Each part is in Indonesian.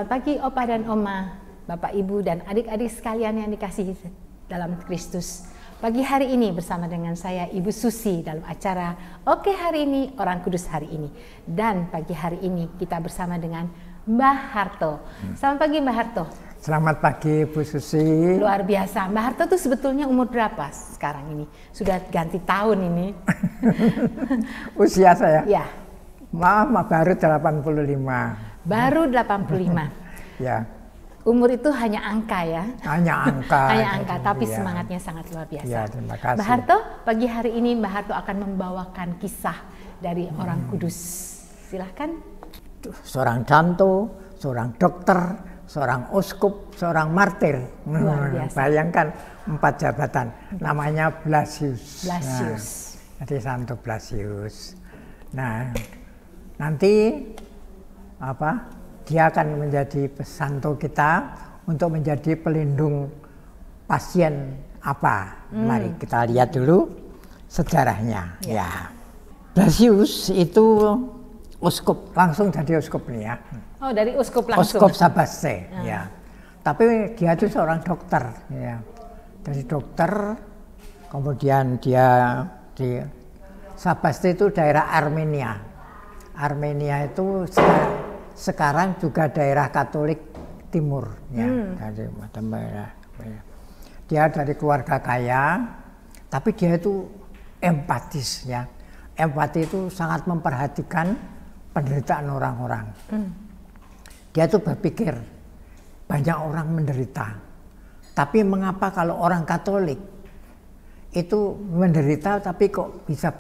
Selamat pagi Opa dan Oma, Bapak Ibu dan adik-adik sekalian yang dikasihi dalam Kristus. Pagi hari ini bersama dengan saya Ibu Susi dalam acara Oke Hari Ini Orang Kudus Hari Ini. Dan pagi hari ini kita bersama dengan Mbah Harto. Selamat pagi Mbah Harto. Selamat pagi Bu Susi. Luar biasa. Mbah Harto tuh sebetulnya umur berapa sekarang ini? Sudah ganti tahun ini. Usia saya? Ya. Mama baru 85. Baru 85. Ya. Umur itu hanya angka ya. Hanya angka. Hanya angka, tapi ya. Semangatnya sangat luar biasa. Ya, terima kasih. Mbah Harto, pagi hari ini Mbah Harto akan membawakan kisah dari orang kudus. Silahkan. Seorang canto, seorang dokter, seorang uskup, seorang martir. Luar biasa. Bayangkan 4 jabatan. Namanya Blasius. Blasius. Nah, jadi Santo Blasius. Nah, nanti dia akan menjadi santo kita untuk menjadi pelindung pasien apa. Mari kita lihat dulu sejarahnya. Ya. Blasius itu uskup, langsung jadi uskup nih ya. Oh, dari uskup langsung. Uskup Sabaste, ya. Tapi dia itu seorang dokter, ya. Dari dokter, kemudian dia di Sabaste itu daerah Armenia. Armenia itu sekarang juga daerah Katolik Timur, ya. Dia dari keluarga kaya, tapi dia itu empatis, ya. Empati itu sangat memperhatikan penderitaan orang-orang. Dia tuh berpikir banyak orang menderita, tapi mengapa kalau orang Katolik itu menderita tapi kok bisa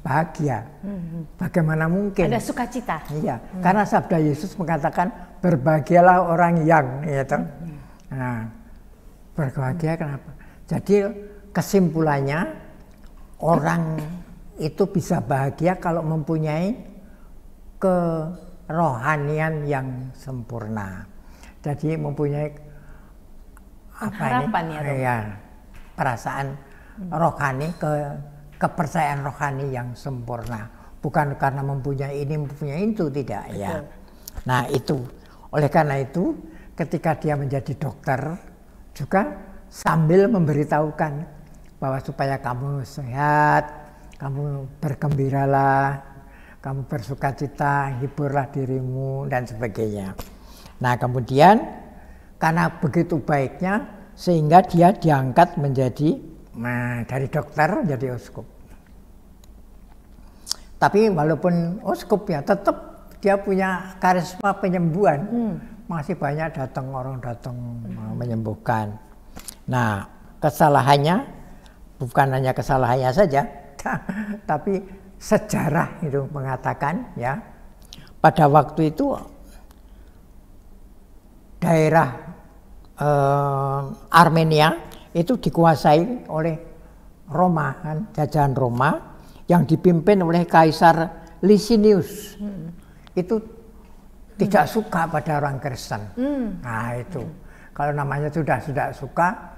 bahagia? Bagaimana mungkin? Ada sukacita. Iya, karena sabda Yesus mengatakan berbahagialah orang yang, gitu. Nah, berbahagia kenapa? Jadi kesimpulannya orang itu bisa bahagia kalau mempunyai kerohanian yang sempurna. Jadi mempunyai harapan ya, perasaan rohani, kepercayaan rohani yang sempurna. Bukan karena mempunyai ini, mempunyai itu, tidak. Betul. Ya. Nah itu, oleh karena itu ketika dia menjadi dokter juga sambil memberitahukan bahwa supaya kamu sehat, kamu bergembiralah, kamu bersukacita, hiburlah dirimu, dan sebagainya. Nah kemudian karena begitu baiknya sehingga dia diangkat menjadi dari dokter menjadi uskup. Tapi walaupun uskup ya tetap dia punya karisma penyembuhan. Masih banyak orang datang menyembuhkan. Nah kesalahannya bukan hanya kesalahannya saja, tapi sejarah itu mengatakan ya pada waktu itu daerah Armenia itu dikuasai oleh Roma, kan, jajahan Roma yang dipimpin oleh Kaisar Licinius. Itu tidak suka pada orang Kristen. Nah itu kalau namanya sudah suka,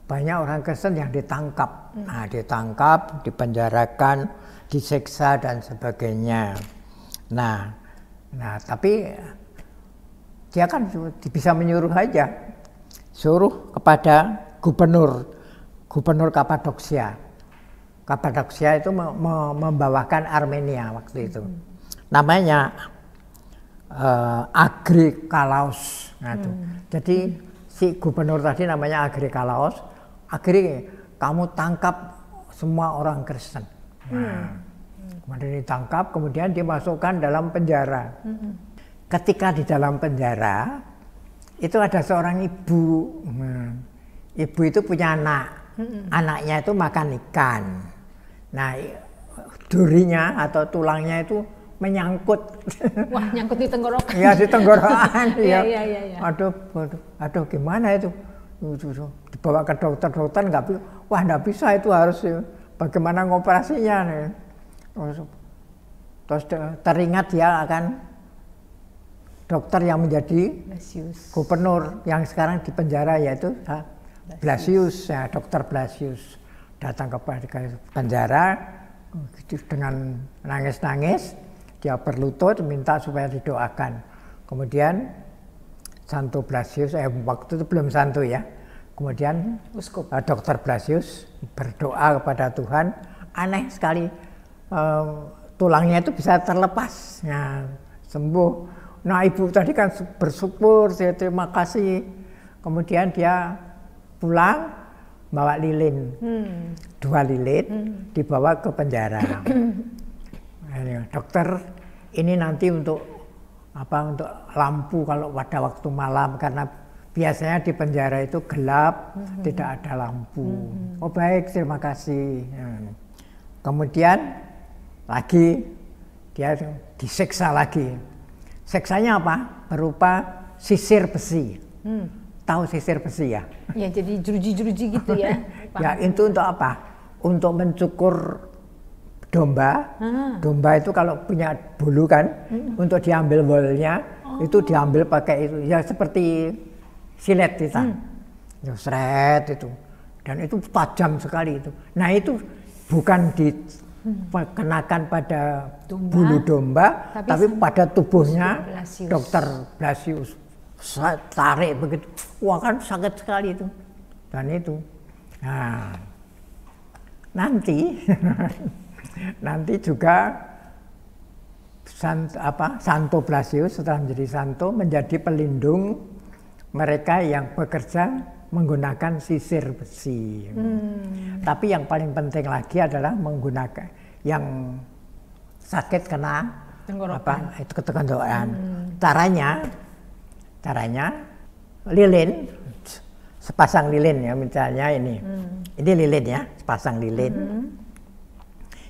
banyak orang Kristen yang ditangkap. Nah ditangkap, dipenjarakan, disiksa dan sebagainya. Nah tapi dia kan bisa menyuruh aja, suruh kepada gubernur Kapadokia. Kapadokia itu membawakan Armenia waktu itu. Namanya Agrikalaos. Nah, jadi si gubernur tadi namanya Agrikalaos. Kamu tangkap semua orang Kristen. Nah, kemudian ditangkap, kemudian dimasukkan dalam penjara. Ketika di dalam penjara, itu ada seorang ibu. Ibu itu punya anak. Anaknya itu makan ikan. Nah, durinya atau tulangnya itu menyangkut. Wah, nyangkut di tenggorokan. Iya, di tenggorokan. Iya. Aduh, gimana itu? Dibawa ke dokter nggak bisa. Wah, nggak bisa, itu harus bagaimana ngoperasinya nih. Terus teringat dia akan dokter yang menjadi Blasius. Gubernur yang sekarang di penjara, yaitu Blasius, ya, Dokter Blasius datang ke penjara dengan nangis-nangis, dia berlutut minta supaya didoakan. Kemudian Santo Blasius, waktu itu belum santo ya. Kemudian Uskup. Dr. Blasius berdoa kepada Tuhan, aneh sekali tulangnya itu bisa terlepas, ya, sembuh. Nah ibu tadi kan bersyukur, saya terima kasih. Kemudian dia pulang bawa lilin, 2 lilin dibawa ke penjara. Dokter, ini nanti untuk untuk lampu kalau pada waktu malam, karena biasanya di penjara itu gelap, tidak ada lampu. Oh baik, terima kasih. Kemudian lagi dia disiksa lagi. Siksanya apa? Berupa sisir besi. Tahu sisir besi ya? Ya, jadi jeruji-jeruji gitu ya. Ya, itu untuk apa? Untuk mencukur domba. Domba itu kalau punya bulu kan, untuk diambil wolnya, itu diambil pakai itu. Ya seperti silet kita. Ya, seret itu. Dan itu tajam sekali itu. Nah itu bukan dikenakan pada bulu domba, tapi pada tubuhnya Dr. Blasius. Tarik begitu, wah kan sakit sekali itu. Dan itu, nah nanti juga Santo Blasius setelah menjadi santo menjadi pelindung mereka yang bekerja menggunakan sisir besi. Tapi yang paling penting lagi adalah menggunakan yang sakit kena itu tenggorokan. Caranya lilin, sepasang lilin ya, misalnya ini lilin ya, sepasang lilin.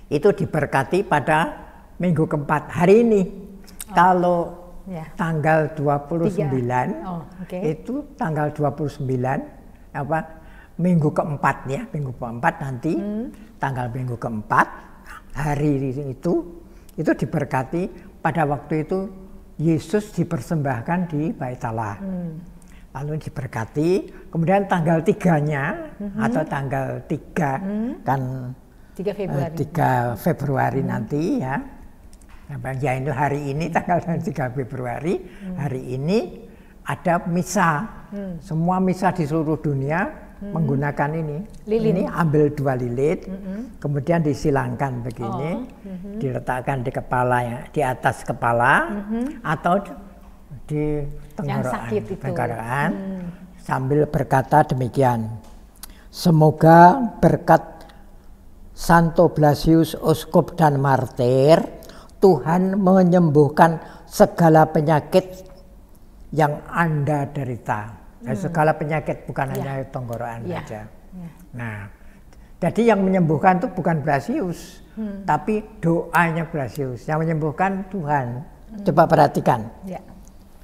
Itu diberkati pada minggu keempat hari ini. Kalau tanggal 29 itu tanggal 29 minggu keempat ya, minggu keempat nanti tanggal minggu keempat hari itu diberkati. Pada waktu itu Yesus dipersembahkan di Bait Allah. Lalu diberkati, kemudian tanggal 3-nya atau tanggal 3 kan 3 Februari nanti ya. Ya itu hari ini tanggal 3 Februari, hari ini ada misa. Semua misa di seluruh dunia menggunakan ini. Lilin. Ini ambil 2 lilin, kemudian disilangkan begini, diletakkan di kepala ya, di atas kepala atau di tenggorokan, sambil berkata demikian. Semoga berkat Santo Blasius Uskup dan Martir, Tuhan menyembuhkan segala penyakit yang Anda derita. Segala penyakit, bukan hanya tenggorokan saja. Nah, jadi yang menyembuhkan itu bukan Blasius, tapi doanya Blasius. Yang menyembuhkan Tuhan. Coba perhatikan.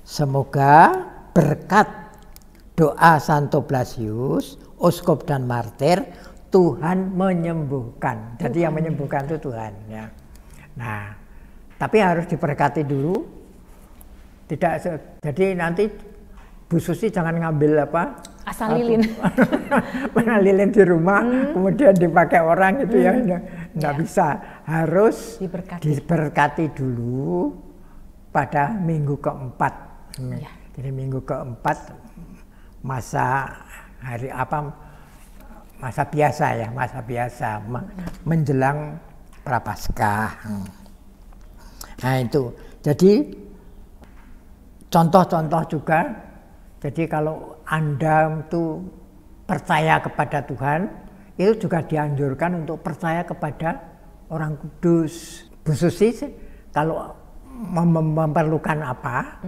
Semoga berkat doa Santo Blasius, Uskup dan Martir, Tuhan menyembuhkan. Jadi yang menyembuhkan itu Tuhan. Ya. Nah, tapi harus diberkati dulu. Tidak, jadi nanti Bu Susi jangan ngambil asal lilin. Lilin di rumah kemudian dipakai orang itu ya, nggak bisa. Harus diberkati dulu pada minggu keempat. Jadi minggu keempat masa biasa ya, masa biasa menjelang Prapaskah. Nah itu, jadi contoh-contoh juga. Jadi kalau Anda itu percaya kepada Tuhan, itu juga dianjurkan untuk percaya kepada Orang Kudus. Bu Susi kalau memerlukan apa,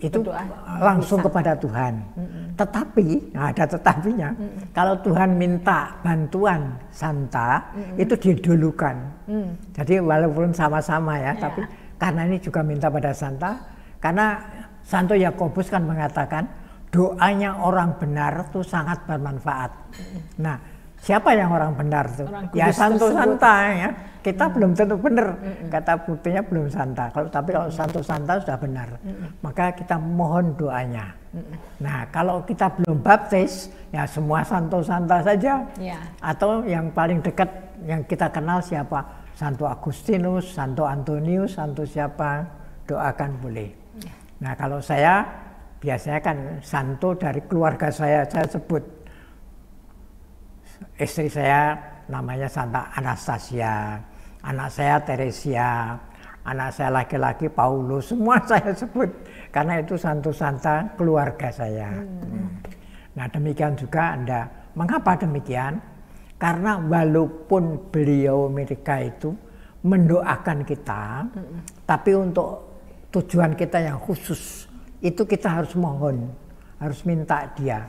itu berdoa langsung kepada Tuhan. Tetapi, ada tetapinya, kalau Tuhan minta bantuan Santa, itu didulukan. Jadi walaupun sama-sama ya, tapi karena ini juga minta pada Santa, karena Santo Yakobus kan mengatakan, doanya orang benar itu sangat bermanfaat. Nah, siapa yang orang benar itu? Ya Santo Santa ya. Kita belum tentu benar. Kata buktinya belum Santa. Tapi kalau Santo Santa sudah benar. Maka kita mohon doanya. Nah, kalau kita belum baptis, ya semua Santo Santa saja. Atau yang paling dekat yang kita kenal siapa? Santo Agustinus, Santo Antonius, Santo siapa? Doakan boleh. Nah, kalau saya biasanya kan santo dari keluarga saya sebut. Istri saya namanya Santa Anastasia, anak saya Teresia, anak saya laki-laki Paulus, semua saya sebut karena itu santo-santa keluarga saya. Nah demikian juga Anda. Mengapa demikian? Karena walaupun beliau mereka itu mendoakan kita, tapi untuk tujuan kita yang khusus itu kita harus mohon, harus minta dia.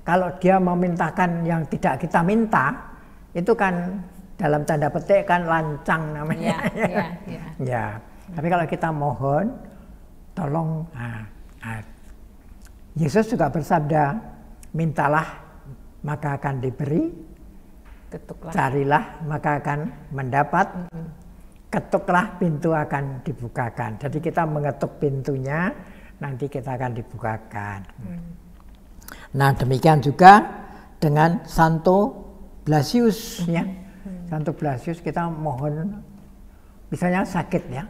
Kalau dia memintakan yang tidak kita minta, itu kan dalam tanda petik kan lancang namanya. Ya. Tapi kalau kita mohon, tolong. Yesus juga bersabda, mintalah maka akan diberi, ketuklah. Carilah maka akan mendapat, ketuklah pintu akan dibukakan. Jadi kita mengetuk pintunya, nanti kita akan dibukakan. Nah demikian juga dengan Santo Blasius ya. Santo Blasius kita mohon, misalnya sakit ya.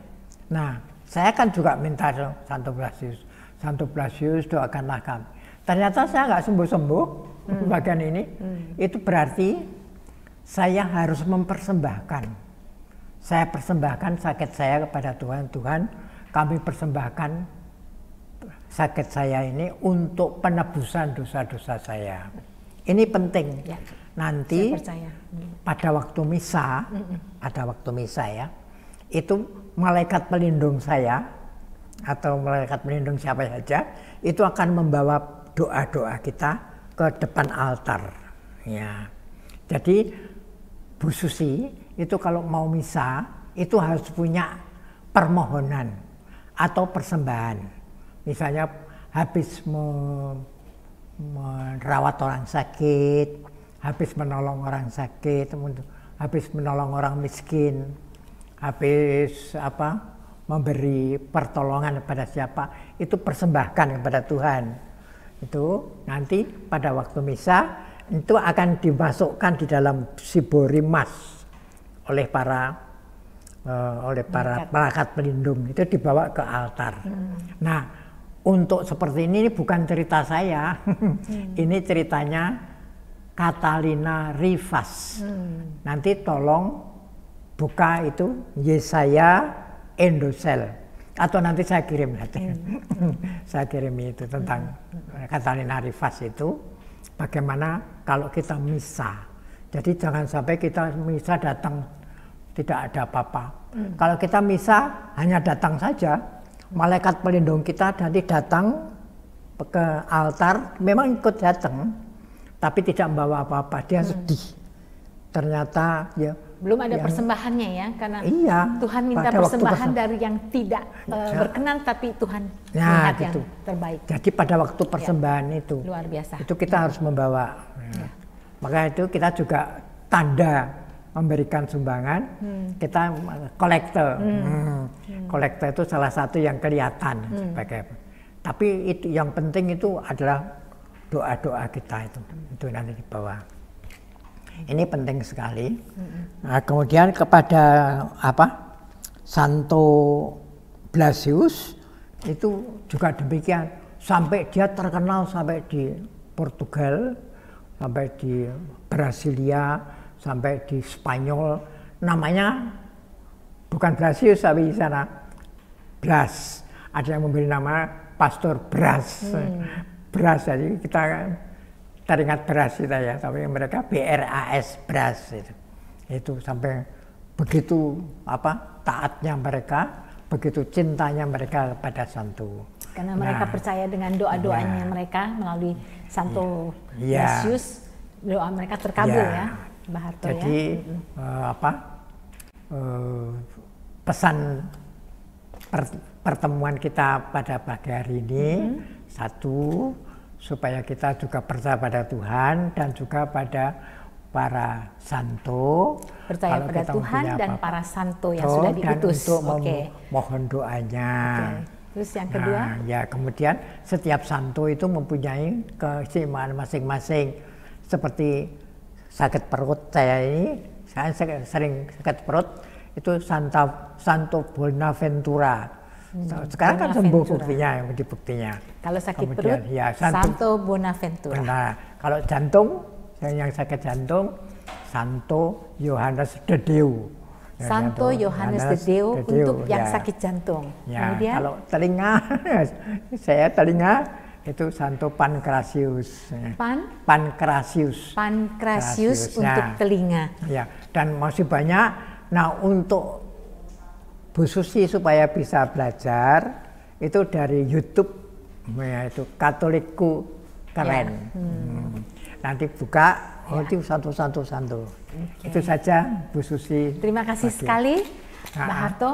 Nah saya kan juga minta Santo Blasius. Santo Blasius doakanlah kami. Ternyata saya nggak sembuh-sembuh bagian ini. Itu berarti saya harus mempersembahkan. Saya persembahkan sakit saya kepada Tuhan. Tuhan kami persembahkan sakit saya ini untuk penebusan dosa-dosa saya. Ini penting. Ya, nanti pada waktu misa, ya, itu malaikat pelindung saya atau malaikat pelindung siapa saja itu akan membawa doa-doa kita ke depan altar. Ya. Jadi Bu Susi itu kalau mau misa itu harus punya permohonan atau persembahan. Misalnya habis merawat orang sakit, habis menolong orang sakit, habis menolong orang miskin, habis memberi pertolongan kepada siapa, itu persembahkan kepada Tuhan. Itu nanti pada waktu misa itu akan dimasukkan di dalam sibori mas oleh para malaikat pelindung, itu dibawa ke altar. Nah untuk seperti ini bukan cerita saya, ini ceritanya Catalina Rivas. Nanti tolong buka itu Yesaya Endosel, atau nanti saya kirim saya kirim itu tentang Catalina Rivas itu bagaimana kalau kita misa. Jadi jangan sampai kita misa datang tidak ada apa-apa. Kalau kita misa hanya datang saja, malaikat pelindung kita nanti datang ke altar, memang ikut datang, tapi tidak membawa apa-apa, dia sedih. Ternyata ya belum ada persembahannya ya, karena Tuhan minta pada persembahan dari yang tidak berkenan, tapi Tuhan lihat gitu. Yang terbaik. Jadi pada waktu persembahan itu, luar biasa. Itu kita harus membawa. Maka itu kita juga tanda memberikan sumbangan, kita kolektor. Kolektor itu salah satu yang kelihatan sebagai. Tapi itu yang penting itu adalah doa-doa kita itu nanti di bawah. Ini penting sekali. Nah, kemudian kepada Santo Blasius itu juga demikian, sampai dia terkenal sampai di Portugal, sampai di Brasilia, sampai di Spanyol. Namanya bukan Blasius tapi di sana Blas. Ada yang memberi nama Pastor Bras. Bras, jadi kita teringat beras kita ya, tapi mereka BRAS, Bras itu sampai begitu taatnya mereka, begitu cintanya mereka kepada Santo. Karena mereka percaya dengan doa-doanya mereka melalui Santo Blasius, doa mereka terkabul ya, Mbak Harto. Jadi pesan pertemuan kita pada pagi hari ini, satu, supaya kita juga percaya pada Tuhan dan juga pada para santo. Percaya pada Tuhan dan para santo yang sudah diutus. Dan untuk mohon doanya. Terus yang kedua? Nah, ya kemudian setiap santo itu mempunyai keistimewaan masing-masing. Seperti sakit perut saya ini, saya sering sakit perut, itu Santo Bonaventura. Sekarang kan sembuh Bonaventura. buktinya. Kalau sakit Kemudian, perut, ya, Santo Bonaventura. Nah, kalau jantung, yang sakit jantung, Santo Yohanes de Deu. Ya, Santo Yohanes de Deu untuk yang sakit jantung. Ya, Kemudian kalau telinga, saya telinga itu Santo Pankrasius. Pankrasius. Pankrasius untuk Nah, telinga. Ya, dan masih banyak. Nah, untuk Bu Susi supaya bisa belajar itu dari YouTube, ya, itu Katolikku Keren. Nanti buka, itu Santo. Itu saja Bu Susi. Terima kasih sekali Mbak Harto.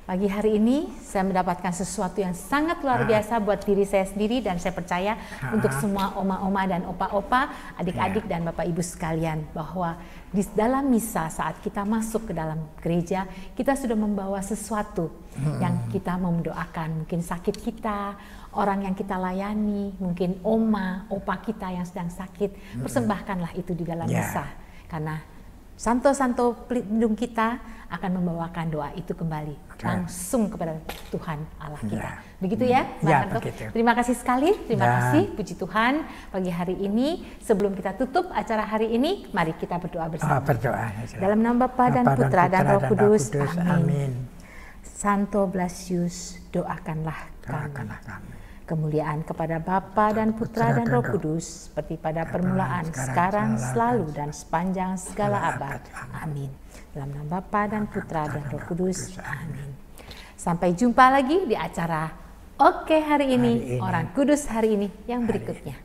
Pagi hari ini saya mendapatkan sesuatu yang sangat luar biasa buat diri saya sendiri dan saya percaya untuk semua oma-oma dan opa-opa, adik-adik dan bapak ibu sekalian, bahwa di dalam misa saat kita masuk ke dalam gereja, kita sudah membawa sesuatu yang kita mau mendoakan, mungkin sakit kita, orang yang kita layani, mungkin oma, opa kita yang sedang sakit, persembahkanlah itu di dalam misa, karena Santo-santo pelindung kita akan membawakan doa itu kembali langsung kepada Tuhan Allah kita. Begitu ya, Mbak Harto? Terima kasih sekali, terima kasih, puji Tuhan. Pagi hari ini, sebelum kita tutup acara hari ini, mari kita berdoa bersama. Dalam nama Bapa dan Putra dan Roh Kudus, amin. Santo Blasius, doakanlah kami. Kemuliaan kepada Bapa dan Putra dan Roh Kudus, seperti pada permulaan, sekarang, selalu, dan sepanjang segala abad. Amin. Dalam nama Bapa dan Putra dan Roh Kudus. Amin. Sampai jumpa lagi di acara Oke hari ini, Orang Kudus hari ini yang berikutnya.